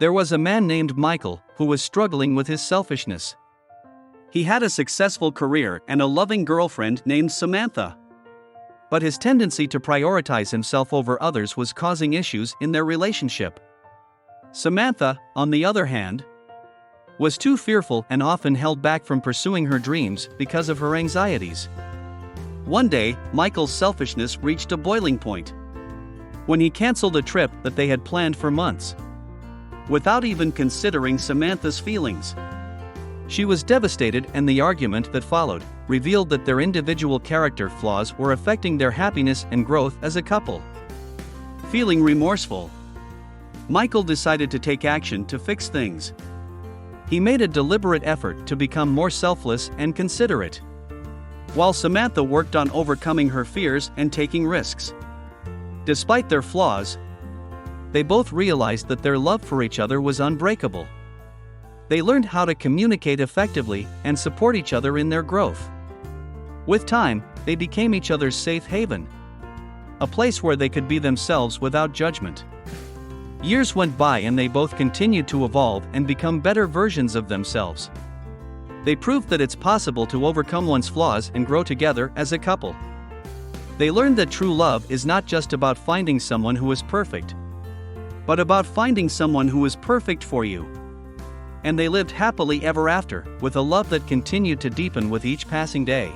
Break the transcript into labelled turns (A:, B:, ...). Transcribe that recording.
A: There was a man named Michael who was struggling with his selfishness. He had a successful career and a loving girlfriend named Samantha. But his tendency to prioritize himself over others was causing issues in their relationship. Samantha, on the other hand, was too fearful and often held back from pursuing her dreams because of her anxieties. One day, Michael's selfishness reached a boiling point when he canceled a trip that they had planned for months, without even considering Samantha's feelings. She was devastated, and the argument that followed revealed that their individual character flaws were affecting their happiness and growth as a couple. Feeling remorseful, Michael decided to take action to fix things. He made a deliberate effort to become more selfless and considerate, while Samantha worked on overcoming her fears and taking risks. Despite their flaws, they both realized that their love for each other was unbreakable. They learned how to communicate effectively and support each other in their growth. With time, they became each other's safe haven, a place where they could be themselves without judgment. Years went by and they both continued to evolve and become better versions of themselves. They proved that it's possible to overcome one's flaws and grow together as a couple. They learned that true love is not just about finding someone who is perfect, but about finding someone who is perfect for you. And they lived happily ever after, with a love that continued to deepen with each passing day.